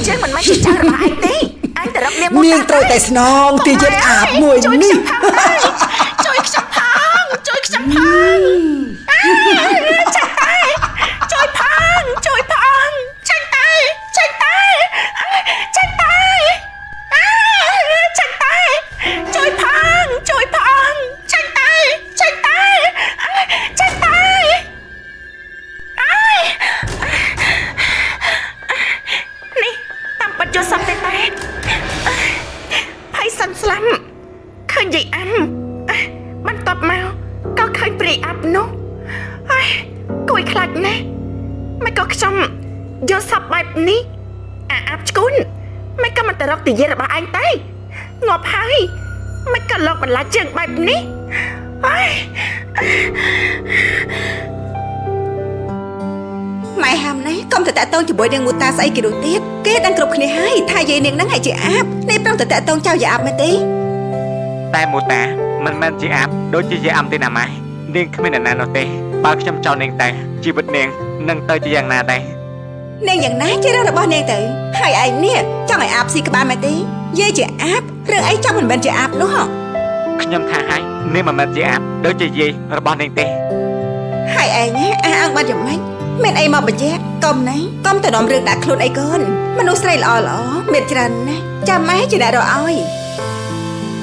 Chứ mình mới chỉ chờ là anh tí. Anh tự đọc niềm mô Niềng trôi tại snong thì giật ạp mùi ní. Trôi chấm phang. Trôi chấm phang. Chanh tay. Trôi phang. Trôi phang. Chanh tay. Chanh tay. Chanh tay. Chanh tay. Trôi phang. Trôi phang. Chanh tay. Chanh tay. Chanh tay. Nè, tạm bật cho xong tay tay. Hãy sẵn sẵn. Khơi gì ăn. Bắn tập mau. Có khơi bì áp nó. Cùi khạch nè. Mày có xong. Vô sắp bạp ní. Áp chốn. Mày có mà tờ rốc thì dễ là bà anh tay. Ngọp hai. Mày có lọc bằng lá chân bạp ní. Mày hàm này, con thật tạ tôn cho bội đen mù ta xảy kỳ đồ tiết. Kế đang cục này hay, thay dây niềng nắng hay chị áp. Nên trong thật tạ tôn trao dạ áp mày tí. Tai mù ta, mình chị áp, đôi chị dây âm tên nào mày. Niềng không biết là nào tê. Bao chăm cho niềng ta, chị vật niềng, nâng tơi chị dàng nà đây. Niềng dạng ná chứ đâu là bao niềng tử. Hai anh nè, cho mày áp xì cả ba mày tí. Dây chị áp, rừng ấy cho mình bên chị áp đúng không? Nhâm tha hai, nếu mà mình chị áp, đôi chị dây, rồi bao niềng tê. Hai anh nhé, ăn ba dùm anh. Mình ai mà bà chết, công này, công từ đom rừng đã khôn ai con. Mà nó say lọ lọ, mệt trần nè, cha máy chỉ đã rồi oi.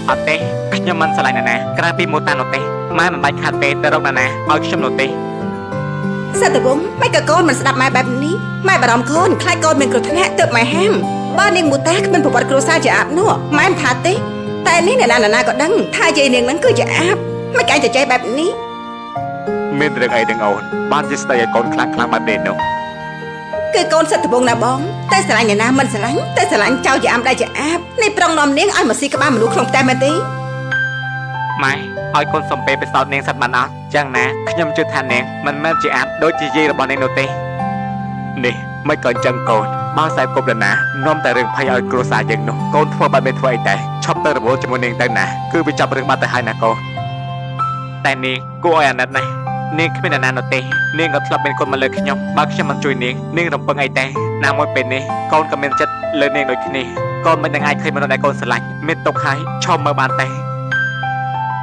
Ở tê, nhâm mình sẽ lại nè nè, cái bị mô ta nô tê. Mai mình bạch hạt tê, tê rốc nè nè, oi châm nô tê. Sao tụi bún, mấy cái con mình sẽ đập mai bạp ní. Mai bà đom con, khai con mình cực thân hạ tự mày ham. Ba niềng mù tác mình phụ bật cổ xa chả áp nữa, mai em thả tê. Tại ní nè có đăng, tha dây niềng nắng cứ chả áp. Mấy cái chả cháy bạp ní. Mình rừng ấy đừng ổn, ban chỉ sẽ con khlang bạp đền đâu. Cái con sẽ tụi bún nà bóng. Tại sẽ lạnh nhà nam mình sẽ lạnh, tại sẽ lạnh trao chả áp đây chả áp. Này prong nòm niếng ai mà xì cả ba mình đu không tay mà tí. Mai, oi con sầm peไปสอดเนียงสัตว์มันอ่ะจังนะขยำจุดทานเนียงมันแม่จีอาบโดยจีจีระบอนเนียงโนเต้นี่ไม่ก่อนจังโกนบ้าสายกบเดินนะน้อมแต่เรื่องพยายกลัวสายยังโนโกนทั่วไปไม่ทั่วไอแต่ชอบเตอร์ระบบจมูกเนียงแต่นะคือไปจับเรื่องมาแต่หายนะโกแต่นี่กูอ่อยอันนั้นไงเนียงขึ้นเป็นนานโนเต้เนียงก็ทลับเป็นคนมาเลยขยำบ้าขยำมันจุยเนียงเนียงรำปังไอแต่น้ำมันเป็นนี่โกนกับเมนจัดเลยเนียงโดยที่นี่โกนมันยังไงเคยมาโดนไอโกนสลายเมนตกหายชอบมาบานแต่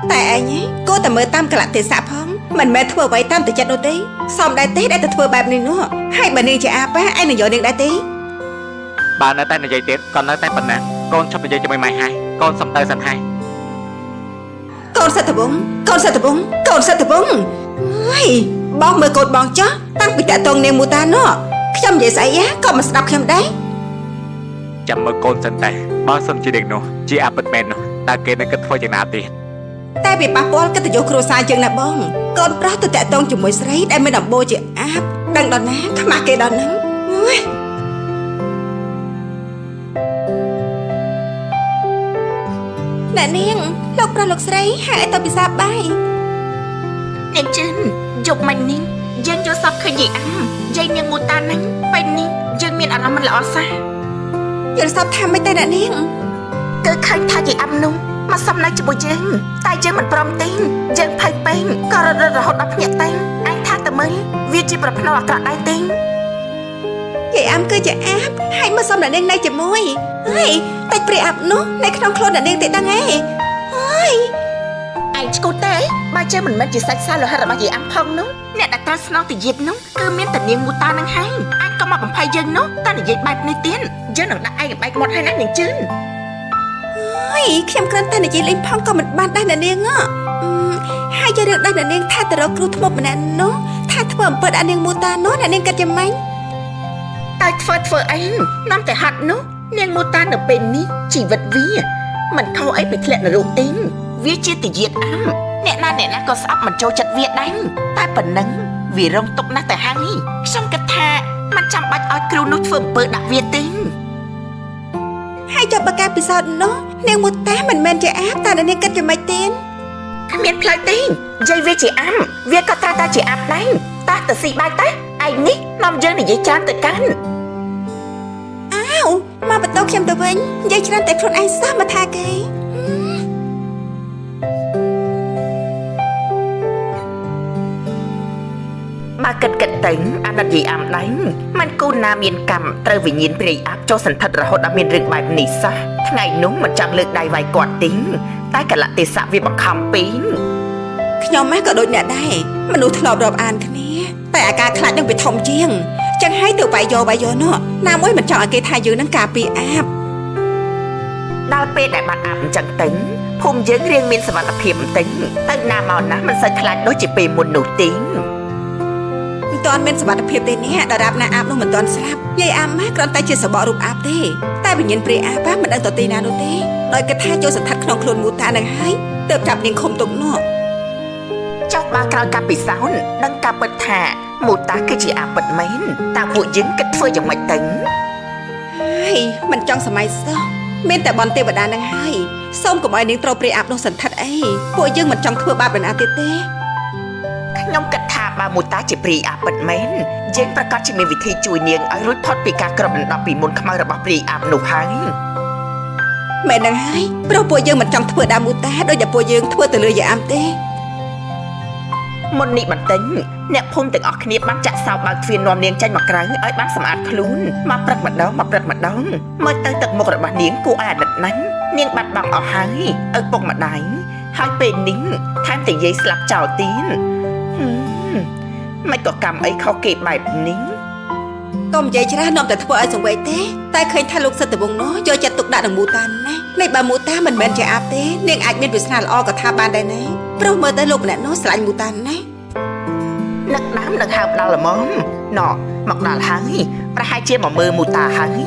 Tại ai nhé, cô ta mới tam cả lạc thể xạ phong. Mình mẹ thua vậy tam từ chất đô tí. Xong đại tí đã ta thua bạp này nữa. Hai bà niên chị áp á, ai này dội niên đại tí. Bà nói tay này dây tiếp, con nói tay bình nè. Con sắp dây cho mày mày hai, con xong tay sẵn hai. Con sao thở bún, con sao thở bún, con sao thở bún. Bóng mơ cột bóng chó, tăng bị tạ tôn niên mù ta nữa. Khâm vậy xảy giá, con mà đọc khâm đấy. Chậm mơ con sẵn tay, bao xong chỉ định nữa, chỉ áp bật mẹn nữa. Ta kê nó kết phôi chẳng nào tiền. តែវាប៉ះពាល់កិត្តិយសគ្រួសារយើងណាបងកូនប្រុសទៅតាក់ទងជាមួយស្រីដែលមានដំបូលជាអាបដឹងដល់ណាខ្មាស់គេដល់ហ្នឹងអ្នកនាងលោកប្រុសលោកស្រីហៅឲ្យទៅពិសាបាយ Nè chân, dục mình nín. Dân vô sắp khơi gì ăn. Dây niềng mù ta nắng. Bên nín, dân miền ăn mình lọ xa. យើងសពថាមិនតែអ្នកនាង Cứ khơi tha gì ăn nung. Mà xong nay cho bùi dân. Tại dân mình prom tin. Dân phai bên. Có rồi hột đập nhẹ tên. Anh tha tờ mới. Vì chỉ bật nó cả đai tin. យាយអាំគឺជាអាបហើយមើលសុំអ្នកនាងនៅជាមួយហើយតែព្រាអាប់នោះនៅក្នុងខ្លួនអ្នកនាងទេដឹងទេហើយ Anh cô tế. Ba chơi mình chỉ sạch xa rồi hay là ba gì ăn phong nung. Nè đặt ta snow thì dịp nung. Cứ miễn tình niềng mù ta năng hay. Anh có mà bằng phai dân nung. Ta là dịp bạch nơi tiến. Dân ở đặt ai bạch một hai nắng những chân. ខ្ញុំគ្រាន់តែនិយាយលេងផងក៏មិនបានដែរអ្នកនាងហើយយករឿងដែរអ្នកនាងថាទៅរកគ្រូធ្មប់ម្នាក់នោះថាធ្វើអំពើដាក់នាងមូតានោះអ្នកនាងគិតយ៉ាងម៉េច តែធ្វើអីនាំតែហាត់នោះនាងមូតានៅពេលនេះជីវិតវាមិនខុសអីពីធ្លាក់នរកទេវាជាទយាតអាំអ្នកណាក៏ស្អប់មិនចូលចិត្តវាដែរតែប៉ុណ្ណឹងវារងទុកណាស់ទៅហើយខ្ញុំគិតថាមិនចាំបាច់ឲ្យគ្រូនោះធ្វើអំពើដាក់វាទេ ហើយចុះបើការពិសោធន៍នោះនាងមូតាមិនមែនជាអាបតែអ្នកនាងគិតយ៉ាងម៉េចទេ គ្មានផ្លូវទេយាយវាជាអាំវាក៏ត្រូវតែជាអាប់ដែរតោះទៅស៊ីបាយទៅឯងនេះនាំយើងនិយាយច្រើនទៅកាន់អាវមកបន្ទោខ្ញុំទៅវិញនិយាយច្រើនតែខ្លួនឯងសោះមកថាគេ ม បើគិតទៅអាណិតយាយអាំដែរมันគូណាមានកម្មត្រូវវិញ្ញាណព្រាយអាប់ចូលសន្ធិដ្ឋរហូតដល់មានរឿងបែបនេះសោះថ្ងៃនោះមិនចង់លើកដៃវាយគាត់ទេតែកលៈទេសៈវាបង្ខំពេក ខ្ញុំម៉ែក៏ដូចអ្នកដែរមនុស្សធ្លាប់រាប់អានគ្នាតែអាការខ្លាចនឹងវាធំជាងចឹងហើយទៅបាយយោនោះណាមួយមិនចង់ឲ្យគេថាយើងនឹងការពារអាប ដល់ពេលដែលបាត់អាប់អញ្ចឹងទៅភូមិយើងរៀងមានសមត្ថភាពបន្តិចទៅណាមកណាមិនសូវខ្លាចដូចជាពេលមុននោះទេ មិនទាន់មានសមត្ថភាពទេនេះដរាបណាអាបនោះមិនទាន់ស្លាប់យាយអាម៉ាគ្រាន់តែជាសបករូបអាបទេតែវិញ្ញាណព្រាយអាបមិនដឹងទៅទីណានោះទេដោយគេថាចូលសន្តិដ្ឋក្នុងខ្លួនមូតានឹងហើយទើបចាប់នាងឃុំទុកនោះ ចុះបើក្រោយកាប់ពិសោធន៍ដឹងការពិតថាមូតាគឺជាអាពិតមែនតើពួកយើងគិតធ្វើយ៉ាងម៉េចទៅ ហើយមិនចង់សម័យសោះមានតែបនទេវតានឹងហើយសូមកុំឲ្យនាងត្រូវព្រាយអាបនោះសន្តិដ្ឋអីពួកយើងមិនចង់ធ្វើបាបនរណាទៀតទេ ខ្ញុំគិតថាបើមូតាជាព្រាយអាពិតមែនយើងប្រកាសជាមានវិធីជួយនាងឲ្យរួចផុតពីការក្របដណ្ដប់ពីមុនខ្មៅរបស់ព្រាយអាបនោះហើយ មែននឹងហើយព្រោះពួកយើងមិនចង់ធ្វើតាមមូតាដោយតែពួកយើងធ្វើទៅលើយាយអាំទេ មុននេះបន្តិចអ្នកភូមិទាំងអស់គ្នាបានចាក់សោបើកទ្វារនាំនាងចេញមកក្រៅឲ្យបានសម្អាតខ្លួនមកព្រឹកម្ដងមើលទៅទឹកមុខរបស់នាងគួរឲ្យអាណិតណាស់នាងបាត់បង់អស់ហើយឪពុកម្ដាយហើយពេលនេះថែមទាំងយាយស្លាប់ចោលទៀតមិនក៏កម្មអីខុសគេបែបនេះ កុំនិយាយច្រើននាំតែធ្វើឲ្យសង្វេគទេតែឃើញថាលោកសិទ្ធិវង្សនោះយកចិត្តទុកដាក់នឹងមូតាណានេះបើមូតាមិនមែនជាអាបទេនាងអាចមានវាសនាល្អក៏ថាបានដែរណាព្រោះមើលទៅលោកម្នាក់នោះស្រឡាញ់មូតាណា នឹកដើមនឹងហើបដល់ល្មមណោមកដល់ហើយប្រហែលជាមកមើលមូតាហើយ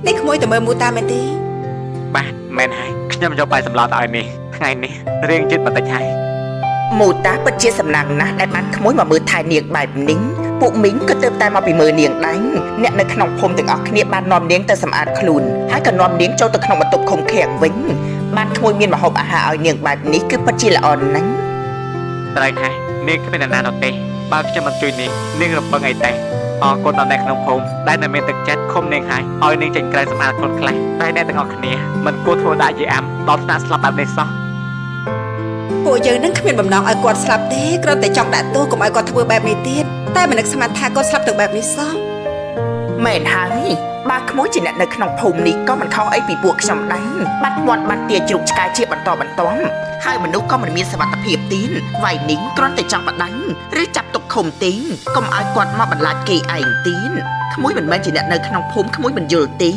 នេះក្មួយទៅមើលមូតាមែនទេ បាទមែនហើយខ្ញុំយកបាយសម្លទៅឲ្យនេះថ្ងៃនេះរៀងជិតបន្តិចហើយ មូតាពិតជាសំណាងណាស់ដែលបានក្មួយមកមើលថែនាងបែបនេះពួកមីងក៏ទើបតែមកពីមើលនាងដែរអ្នកនៅក្នុងភូមិទាំងអស់គ្នាបាននាំនាងទៅសម្អាតខ្លួនហើយក៏នាំនាងចូលទៅក្នុងបន្ទប់ឃុំឃាំងវិញបានក្មួយមានម្ហូបអាហារឲ្យនាងបែបនេះគឺពិតជាល្អណាស់ ត្រូវហើយនាងគ្មាននរណានោះទេបើខ្ញុំមិនជួយនាងរំពឹងអីតែអរគុណដល់អ្នកក្នុងភូមិដែលនៅមានទឹកចិត្តឃុំនាងហើយឲ្យនាងចេញក្រៅសម្អាតខ្លួនខ្លះតែអ្នកទាំងអស់គ្នាមិនគួរធ្វើដាក់យាយអាំដល់ថ្នាក់ស្លាប់បែបនេះសោះ ពួកយើងនឹងគ្មានបំណងឲ្យគាត់ស្លាប់ទេគ្រាន់តែចង់ដាក់ទោសកុំឲ្យគាត់ធ្វើបែបនេះទៀតតែមិននឹកស្មានថាគាត់ស្លាប់ទៅបែបនេះសោះ មែនហើយបើក្មួយជាអ្នកនៅក្នុងភូមិនេះក៏មិនខុសអីពីពួកខ្ញុំដែរបាត់មាត់បាត់ទាជ្រូកឆ្កែជាបន្តហើយមនុស្សក៏មិនមានសមត្ថភាពទៀតវាយនីងគ្រាន់តែចង់បដិញឬចាប់ទុកឃុំទេកុំឲ្យគាត់មកបន្លាចគេឯងទៀតក្មួយមិនមែនជាអ្នកនៅក្នុងភូមិក្មួយមិនយល់ទេ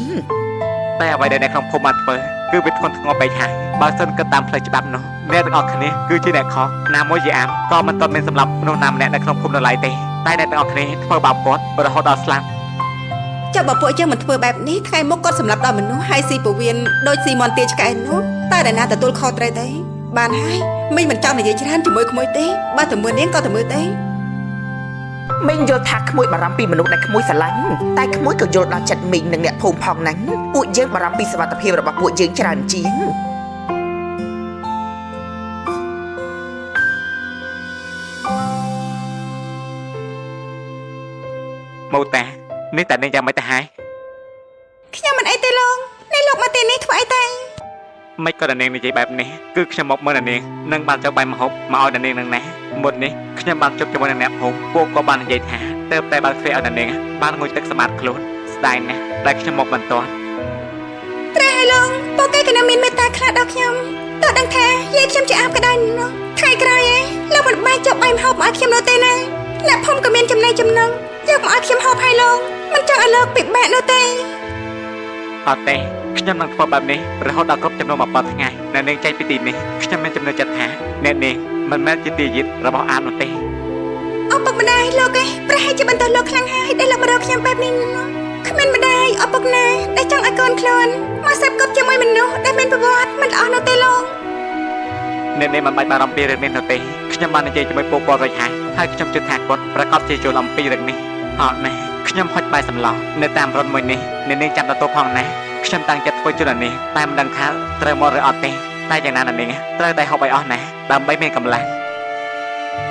តែអ្វីដែលអ្នកក្នុងភូមិបានធ្វើគឺវាធ្ងន់ធ្ងរពេកហើយបើសិនគិតតាមផ្លូវច្បាប់នោះអ្នកទាំងអស់គ្នាគឺជាអ្នកខុសណាមួយយាយអាំក៏មិនទាន់មានសម្រាប់មនុស្សណាម្នាក់នៅក្នុងភូមិនៅឡើយទេតែអ្នកទាំងអស់គ្នាធ្វើបាបគាត់រហូតដល់ស្លាប់ ចុះបើពួកយើងមិនធ្វើបែបនេះថ្ងៃមុខគាត់សម្លាប់ដល់មនុស្សហើយស៊ីពវៀនដូចស៊ីមន់ទាឆ្កែនោះតែអ្នកណាទទួលខុសត្រូវទេបានហើយមីងមិនចង់និយាយច្រើនជាមួយក្មួយទេបើតែមើលនាងក៏តែមើលទេ មីងយល់ថាក្មួយបារម្ភពីមនុស្សដែលក្មួយស្រឡាញ់តែក្មួយក៏យល់ដល់ចិត្តមីងនិងអ្នកភូមិផងណាពួកយើងបារម្ភពីសុខភាពរបស់ពួកយើងច្រើនជាង មូតានេះតែនាងយ៉ាងម៉េចទៅហើយ ខ្ញុំមិនអីទេលោកនេះលោកមកទីនេះធ្វើអីតែ មិនក៏នាងនិយាយបែបនេះគឺខ្ញុំមកមើលនាងនឹងបានចុះបាយមហូបមកឲ្យនាងនឹងណាមុននេះខ្ញុំបានជួបជាមួយនឹងអ្នកភូមិពួកក៏បាននិយាយថាទើបតែបើកទ្វារឲ្យនាងបានងុយទឹកសម្អាតខ្លួនស្ដាយណាស់ដែលខ្ញុំមកមិនទាន់ ត្រែឲ្យលោកពួកគេក៏នៅមានមេត្តាខ្លាចដល់ខ្ញុំតើដឹងថាយាយខ្ញុំជាអាបក៏ដោយនោះថ្ងៃក្រោយឯងលោកមិនបាច់ចុះបាយមហូបឲ្យខ្ញុំនោះទេណាអ្នកភូមិក៏មានចំណេះចំណឹងយកមកឲ្យខ្ញុំហូបឲ្យលោកមិនចង់ឲ្យលោកពិបាកនោះទេ អត់ទេខ្ញុំនឹងធ្វើបែបនេះរហូតដល់គ្រប់ចំនួន10ថ្ងៃនៅនាងចេញពីទីនេះខ្ញុំមានចំណុចចិត្តថាអ្នកនេះមិនមែនជាទាយាទរបស់អាមនោះទេ ឪពុកម្ដាយលោកឯងប្រហែលជាបន្តលោកខ្លាំងហើយដែលលោកម្ដងខ្ញុំបែបនេះនោះគ្មានម្ដាយឪពុកណាដែលចង់ឲ្យកូនខ្លួនមកសេពគប់ជាមួយមនុស្សដែលមានប្រវត្តិមិនល្អនោះទេលោក អ្នកនេះមិនបាច់បារម្ភពីរឿងនេះនោះទេខ្ញុំបាននិយាយជាមួយពួកគាត់រួចហើយខ្ញុំជឿថាគាត់ប្រកាសជាយល់អំពីរឿងនេះអត់ណាខ្ញុំហុចបាយសម្លនៅតាមរថមួយនេះអ្នកនាងចាំទទួលផងណាខ្ញុំតាំងចិត្តធ្វើជូននាងតែមិនដឹងថាត្រូវមកឬអត់ទេតែយ៉ាងណានាងត្រូវតែហូបឲ្យអស់ណាដើម្បីមានកម្លាំង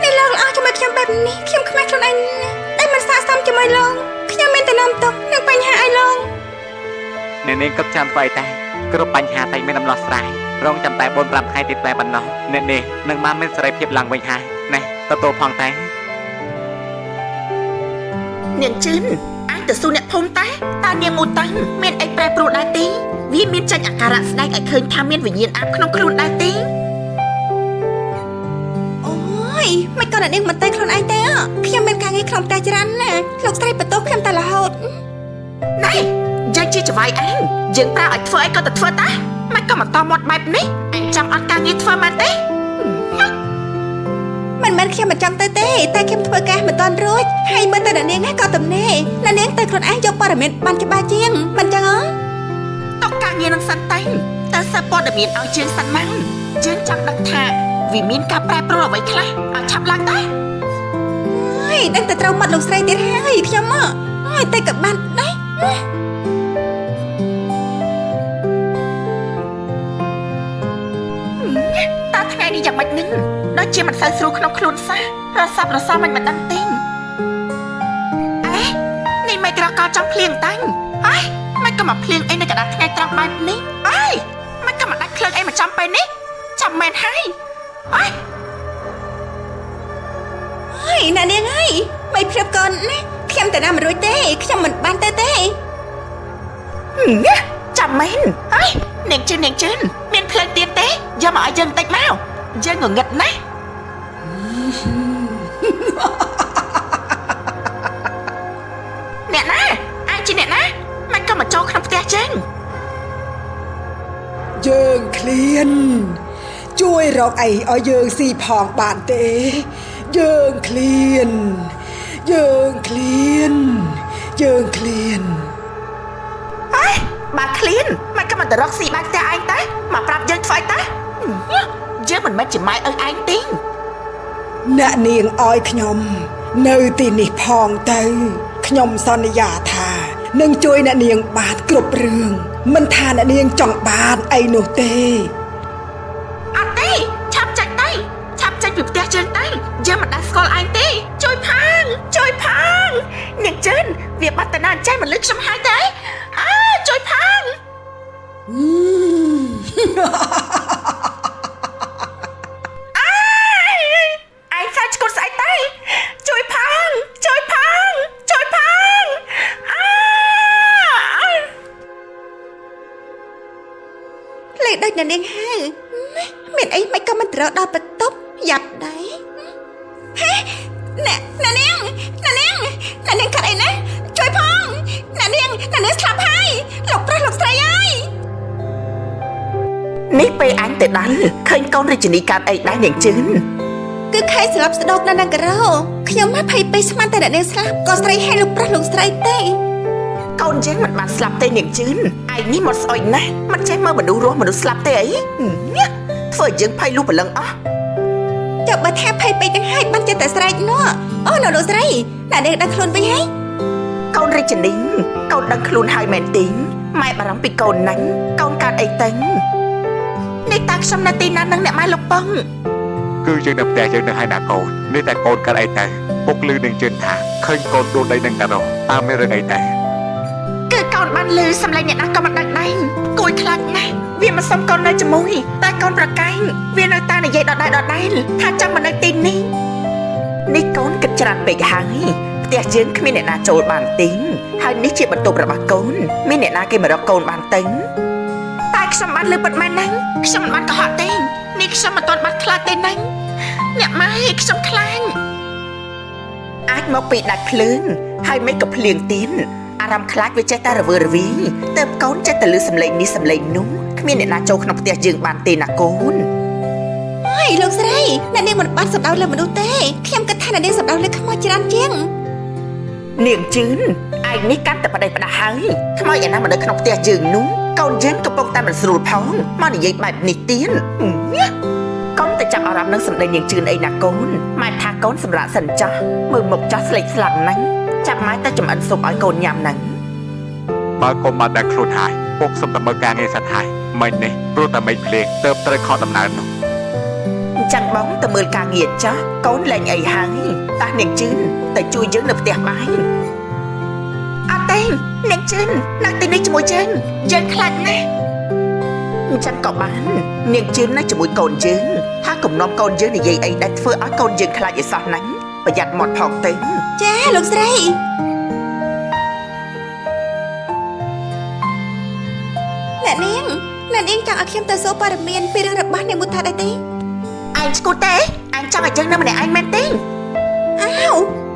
នេះលោកល្អជាមួយខ្ញុំបែបនេះខ្ញុំខ្មាស់ខ្លួនឯងដែលមិនស័ក្តិសមជាមួយលោកខ្ញុំមានតែនាំទុកនឹងបញ្ហាឲ្យលោក អ្នកនាងគិតចាំស្វ័យតែគ្រប់បញ្ហាតែមានដំណោះស្រាយ រងចាំតែ4-5ថ្ងៃទៀតតែប៉ុណ្ណោះអ្នកនេះនឹងបានមានសេរីភាពឡើងវិញហើយណែទទួលផងតែ នាងជឿនអាចទៅសួរអ្នកភូមិតែតើនាងមូតាំងមានអីប្រែប្រួលដែរទេវាមានចាញ់អាការៈស្ដែងឲ្យឃើញថាមានវិញ្ញាណអាបក្នុងខ្លួនដែរទេ អូយមិនក៏អ្នកនាងមិនទៅខ្លួនឯងទេខ្ញុំមានការងារក្នុងផ្ទះច្រើនណាស់លោកស្រីបន្ទោសខ្ញុំតែរហូត ណែយើងជាចវាយឯងយើងប្រើឲ្យធ្វើអីក៏ទៅធ្វើតាមិនក៏មកតមាត់បែបនេះឯងចង់អត់ការងារធ្វើមែនទេ មិនមែនខ្ញុំមិនចង់ទៅទេតែខ្ញុំធ្វើការមិនទាន់រួចហើយមើលទៅអ្នកនាងហ្នឹងក៏ទំនេរអ្នកនាងទៅខ្លួនឯងយកព័ត៌មានបានច្បាស់ជាងមិនចឹងហ៎ តកការងារនឹងសិនតែតើសិព័ត៌មានឲ្យជើងសិនម៉ាំងយើងចង់ដឹងថាវាមានការប្រែប្រួលអ្វីខ្លះឲ្យឆាប់ឡើងដែរ ហើយដឹងតែត្រូវមាត់លោកស្រីទៀតហើយខ្ញុំហើយតែក៏បានដែរ តើថ្ងៃនេះយ៉ាងម៉េចនឹងដូចជាមិនសូវស្រួលក្នុងខ្លួនសោះរស័ព្ទរសមិនដឹងទេអេនេះមិនក្រកចង់ភ្លៀងតាំងអើយមិនក៏មកភ្លៀងអីនៅកណ្ដាលថ្ងៃត្រង់បែបនេះអើយមិនក៏មកដាច់ភ្លើងអីមកចំពេលនេះចាំមែនហើយអើយ ហើយអ្នកនាងហើយមិនព្រៀបកូនណាខ្ញុំទៅណាមិនរួចទេខ្ញុំមិនបានទៅទេ ចាំមែនអើយនាងជឿនមានភ្លើងទៀតទេយកមកឲ្យយើងតិចមកយើងងងឹតណាស់ អ្នកណាអាចជាអ្នកណាមិនក៏មកចូលក្នុងផ្ទះចឹង យើងឃ្លានជួយរកអីឲ្យយើងស៊ីផងបានទេយើងឃ្លាន អើយបើឃ្លានមិនក៏មកទៅរកស៊ីបាច់ផ្ទះឯងតែមកប្រាប់យើងធ្វើអីតាយើងមិនមែនជាម៉ែឪឯងទេ អ្នកនាងឲ្យខ្ញុំនៅទីនេះផងទៅខ្ញុំសន្យាថានឹងជួយអ្នកនាងបានគ្រប់រឿងមិនថាអ្នកនាងចង់បានអីនោះទេ អត់ទេឆាប់ចាច់ទៅឆាប់ចាច់ពីផ្ទះជើងទៅយើងមិនដែលស្គាល់ឯងទេជួយផងនាងជឿនវាបាត់តាណាអញ្ចឹងមិនលឺខ្ញុំហើយទេអើជួយផង ឯងសាច់ឈុតស្អីទៅជួយផងលេខដូចអ្នកនាងហៅមានអីមិនក៏មិនត្រូវដល់បន្ទប់យ៉ាប់ដែរហេអ្នកនាងកាត់អីណាជួយផងអ្នកនាងស្លាប់ហើយលោកប្រុសលោកស្រីអើយ នេះពេលអញទៅដល់ឃើញកូនរាជិនីកើតអីដែរនាងជឿន គឺខែស្លាប់ស្ដោកនៅនឹងការ៉ូខ្ញុំមកភ័យពេកស្មានតែអ្នកនាងស្លាប់ក៏ស្រីឲ្យលោកប្រុសលោកស្រីទេ កូនយើងមិនបានស្លាប់ទេនាងជឿនឯងនេះមកស្អុយណាស់មិនចេះមើលមនុស្សរស់មនុស្សស្លាប់ទេអីធ្វើឲ្យយើងភ័យលុះព្រលឹងអស់ ចុះបើថាភ័យពេកទាំងហើយបានចិត្តតែស្រែកនោះអូលោកស្រីអ្នកនាងដឹងខ្លួនវិញហើយក ូនរាជិនីកូនដឹងខ្លួនហើយមែនទេម៉ែបារម្ភពីកូនណាស់កូនកើតអីទៅនេះតាខ្ញុំនៅទីណានឹងអ្នកម៉ែលោកពង គឺយើងនៅផ្ទះយើងនៅហើយណាកូននេះតែកូនកើតអីទៅពុកលឺនឹងជឿនថាឃើញកូនដួលដីនឹងកាណូតើមានរឿងអីទៅ គឺកូនបានលឺសំឡេងអ្នកណាក៏មិនដឹងដែរគួយខ្លាចណាស់វាមិនសុំកូននៅជាមួយតែកូនប្រកែងវានៅតែនិយាយដដែលថាចង់មកនៅទីនេះនេះកូនគិតច្រើនពេកហើយផ្ទះយើងគ្មានអ្នកណាចូលបានទេហើយនេះជាបន្ទប់របស់កូនមានអ្នកណាគេមករកកូនបានទេតែខ្ញុំបានលឺពិតមែនហ្នឹងខ្ញុំមិនបានកុហកទេនេះខ្ញុំមិនទាន់បាត់ខ្លាចទេហ្នឹងអ្នកម៉ែខ្ញុំខ្លាចអាចមកពីដាច់ភ្លើងហើយមិនក៏ភ្លៀងទៀនអារម្មណ៍ខ្លាចវាចេះតែរវើរវាយតែកូនចេះតែលឺសំឡេងនេះសំឡេងនោះគ្មានអ្នកណាចូលក្នុងផ្ទះយើងបានទេណាកូន ហើយលោកស្រីអ្នកនាងមិនបានសម្ដៅលើមនុស្សទេខ្ញុំគិតថាអ្នកនាងសម្ដៅលើខ្មោចច្រើនជាង នាងជឿនឯងនេះកាន់តែបដិបដាហើយខ្មោចឯណាមកនៅក្នុងផ្ទះយើងនោះកូនយើងកំពុងតែមិនស្រួលផងមកនិយាយបែបនេះទៀតកូនតែចាប់អារម្មណ៍នឹងសម្ដីនាងជឿនអីណាកូនម៉ែថាកូនសម្រាប់សិនចាស់មើលមុខចាស់ស្លេកស្លាំងហ្នឹងចាប់ម៉ែតែចំអិនស៊ុបឲ្យកូនញ៉ាំហ្នឹង បើកុំបានដាក់ខ្លួនហើយពុកសុំតែមើលការងារសិនហើយមិញនេះព្រោះតែមិនភ្លេងទៅត្រូវខកដំណើរនោះ អញ្ចឹងបងទៅមើលការងារចាស់កូនលេងអីហើយតោះនាងជឿនទៅជួយយើងនៅផ្ទះបាយអត់ទេនាងជឿននៅទីនេះជាមួយយើងខ្លាចណាស់ ចឹងក៏បាននាងជឿននៅជាមួយកូនយើងថាគំនុំកូនយើងនិយាយអីដែលធ្វើឲ្យកូនយើងខ្លាចឯសោះហ្នឹងប្រយ័ត្នមាត់ផងទៅ ចាលោកស្រីអ្នកនាងចង់ឲ្យខ្ញុំទៅសួរព័ត៌មានពីរឿងរបស់នាងមុថាដែរទេ ឯងឈ្គូទេឯងចង់ឲ្យយើងនៅម្នាក់ឯងមែនទេ អាវ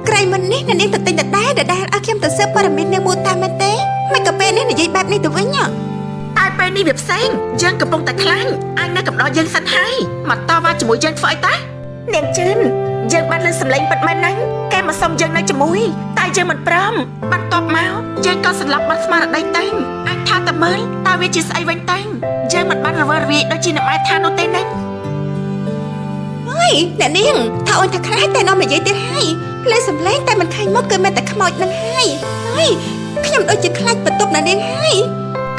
ក្រៃមុននេះអ្នកនាងទៅទិញដដែលឲ្យខ្ញុំទៅសួរព័ត៌មាននាងមុថាមែនទេមិនក៏ពេលនេះនិយាយបែបនេះទៅវិញ តែពេលនេះវាផ្សេងយើងកំពុងតែខ្លាញ់អញនៅកំដរយើងសិនហើយមកតវ៉ាជាមួយយើងធ្វើអីតានាងជឿនយើងបានលើសម្លេងពិតមែនហ្នឹងគេមកសុំយើងនៅជាមួយតែយើងមិនព្រមបន្ទាប់មកយើងក៏សន្លប់បាត់ស្មារតីទៅអញថាតែមើលតើវាជាស្អីវិញទៅយើងមិនបានរវើរវាយដូចជាអ្នកម៉ែថានោះទេណា អើយអ្នកនាងថាអូនថាខ្លាចតែនាំនិយាយទៀតហើយលើសម្លេងតែមិនឃើញមកគឺមានតែខ្មោចនឹងហើយអើយខ្ញុំដូចជាខ្លាចបន្ទប់អ្នកនាងហើយ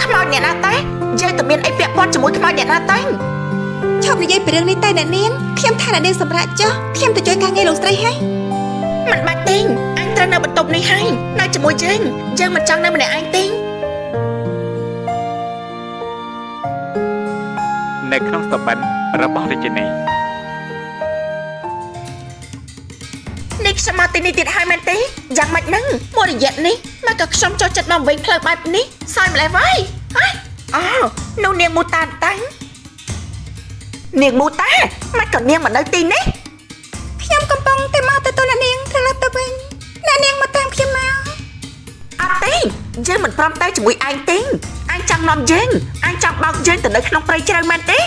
ខ្មោចអ្នកណាតែយើងទៅមានអីពាក់ព័ន្ធជាមួយខ្មោចអ្នកណាតែ ឈប់និយាយពីរឿងនេះតែអ្នកនាងខ្ញុំថាអ្នកនាងសម្រាប់ចុះខ្ញុំទៅជួយការងារលោកស្រីហើយ មិនបាច់ទេអញត្រូវនៅបន្ទប់នេះហើយនៅជាមួយយើងមិនចង់នៅម្នាក់ឯងទេ នៅក្នុងសបិនរបស់រាជិនី នេះខ្ញុំមកទីនេះទៀតហើយមែនទេយ៉ាងម៉េចហ្នឹងមួយរយៈនេះមកក៏ខ្ញុំចូលចិត្តមកវិញផ្លូវបែបនេះសើចម្លេះវ៉ៃអូនោះនាងមូតាតាំងនាងមូតាមកក៏នាងមកនៅទីនេះ ខ្ញុំកំពុងតែមកទទួលអ្នកនាងត្រឡប់ទៅវិញអ្នកនាងមកតាមខ្ញុំមក អត់ទេយើងមិនព្រមទៅជាមួយឯងទេអញចង់នាំយើងអញចង់បោកយើងទៅនៅក្នុងព្រៃជ្រៅមែនទេ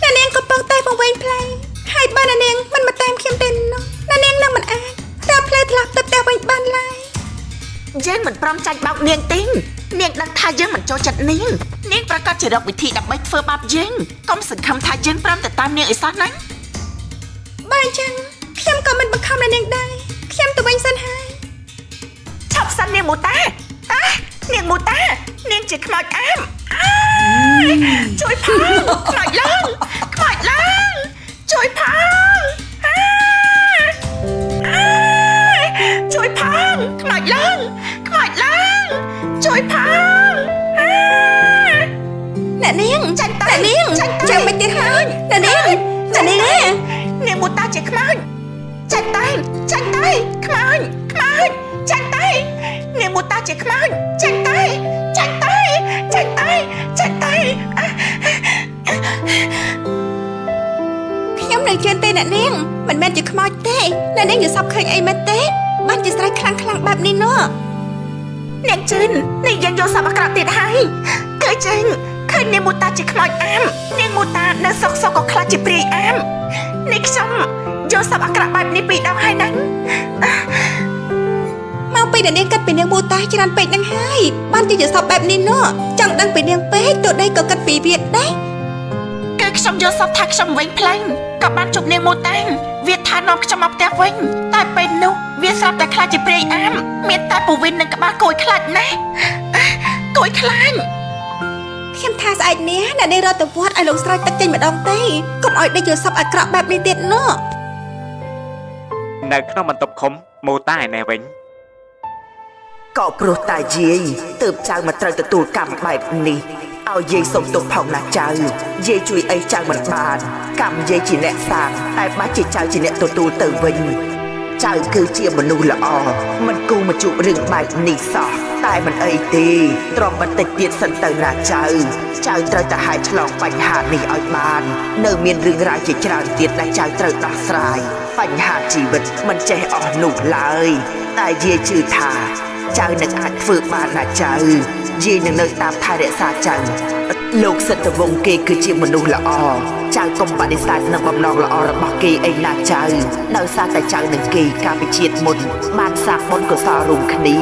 អ្នកនាងកំពុងតែបង្វែងផ្លូវហើយបើអ្នកនាងមិនមកតាមខ្ញុំទេនោះអ្នកនាងនឹងមិនអាចរកផ្លូវត្រឡប់ទៅផ្ទះវិញបានឡើយ យើងមិនព្រមចាច់បោកនាងទេនាងដឹងថាយើងមិនចូលចិត្តនាងប្រកាសជារកវិធីដើម្បីធ្វើបាបយើងកុំសង្ឃឹមថាយើងព្រមទៅតាមនាងអីសោះណា បើអញ្ចឹងខ្ញុំក៏មិនបង្ខំអ្នកនាងដែរខ្ញុំទៅវិញសិនហើយ ឆាប់សិននាងមូតានាងមូតានាងជាខ្មោចអាមជួយផងខ្មោចឡើងជួយផងជួយផងខ្មោចឡើងជួយផង អ្នកនាង ចាញ់តើ អ្នកនាង ចាញ់តើ ចាំមិនទៀតហើយអ្នកនាង នាងមូតាជាខ្មោចចាញ់តើខ្មោចចាញ់តើនាងមូតាជាខ្មោចចាញ់តើខ្ញុំនឹងជឿទេអ្នកនាងមិនមែនជាខ្មោចទេអ្នកនាងយល់សប្តិឃើញអីមែនទេបានជាស្រ័យខ្លាំងបែបនេះនោះ នាងជឿននេះយើងយកសពអាក្រក់ទៀតហើយគឺចឹងឃើញនាងមូតាជាខ្មោចអាមនាងមូតានៅសុកក៏ខ្លាចជាព្រាយអាមនេះខ្ញុំយកសពអាក្រក់បែបនេះពីរដងហើយហ្នឹង មកពីអ្នកនាងគិតពីនាងមូតាច្រើនពេកនឹងហើយបានជាយល់សប្តិបែបនេះនោះចង់ដឹងពីនាងពេកទៅដីក៏គិតពីវាដែរ គឺខ្ញុំយកសពថាខ្ញុំវិញផ្លែងក៏បានជប់នាងមូតាវាថានាំខ្ញុំមកផ្ទះវិញតែពេលនោះវាស្រាប់តែខ្លាចជាព្រាយអាមមានតែពូវិននិងក្បាលគួយខ្លាចណាស់គួយខ្លាច ខ្ញុំថាស្អែកនេះអ្នកនាងរត់ទៅវត្តឲ្យលោកស្រោចទឹកចេញម្ដងទេកុំឲ្យដេកយល់សប្តិអាក្រក់បែបនេះទៀតនោះ នៅក្នុងបន្ទប់ឃុំមូតាឯណេះវិញ ក៏ព្រោះតែយាយទើបចៅមកត្រូវទទួលកម្មបែបនេះឲ្យយាយសុំទោសផងណាចៅយាយជួយអីចៅមិនបានកម្មយាយជាអ្នកសាងតែបាច់ជាចៅជាអ្នកទទួលទៅវិញចៅគឺជាមនុស្សល្អមិនគូមកជួបរឿងបែបនេះសោះតែមិនអីទេទ្រាំបន្តិចទៀតសិនទៅណាចៅត្រូវតែហាយឆ្លងបញ្ហានេះឲ្យបាននៅមានរឿងរ៉ាវជាច្រើនទៀតដែលចៅត្រូវដោះស្រាយបញ្ហាជីវិតមិនចេះអស់នោះឡើយតែយាយជឿថាចៅនឹងអាចធ្វើបានណាចៅយាយនឹងនៅតាមថែរក្សាចៅលោកសិទ្ធិវង្សគេគឺជាមនុស្សល្អចៅកុំបដិសេធនឹងបំណងល្អរបស់គេអីណាចៅដោយសារតែចៅនឹងគេកាលពីជាតិមុនបានសាកបុណ្យកុសលរួមគ្នា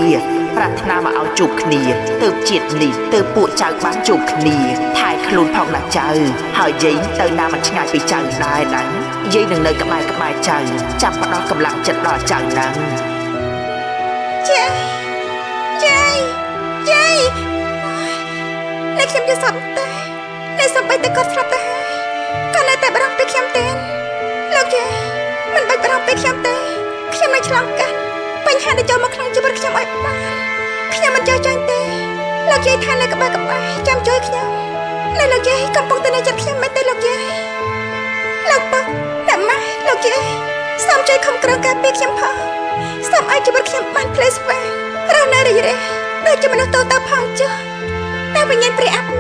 ប្រាថ្នាមកឲ្យជួបគ្នាទើបជាតិនេះទើបពួកចៅបានជួបគ្នាថែខ្លួនផងណាចៅហើយយាយទៅណាមិនឆ្ងាយពីចៅដែរណាយាយនឹងនៅក្បែរចៅចាំផ្ដោះកម្លាំងចិត្តដល់ចៅណា យាយអ្នកខ្ញុំយល់សប្តិតែអ្នកសប្តិតែគាត់ស្រាប់ទៅហើយគាត់នៅតែបារម្ភពីខ្ញុំទេលោកយាយមិនបាច់បារម្ភពីខ្ញុំទេខ្ញុំនឹងឆ្លងកាត់បញ្ហាដែលចូលមកក្នុងជីវិតខ្ញុំឲ្យបានខ្ញុំមិនចោះចាញ់ទេលោកយាយថានៅក្បែរចាំជួយខ្ញុំ ណែលោកយាយកំពុងតែនៅចិត្តខ្ញុំមែនទេលោកយាយលោកពុកអ្នកម៉ែលោកយាយសូមជួយខំក្រងការពារខ្ញុំផងសូមឲ្យជីវិតខ្ញុំបានភ្លឺស្វាងរស់នៅរីករាយដូចជាមនុស្សទូទៅផងចុះតែវិញ្ញាណព្រះអាប់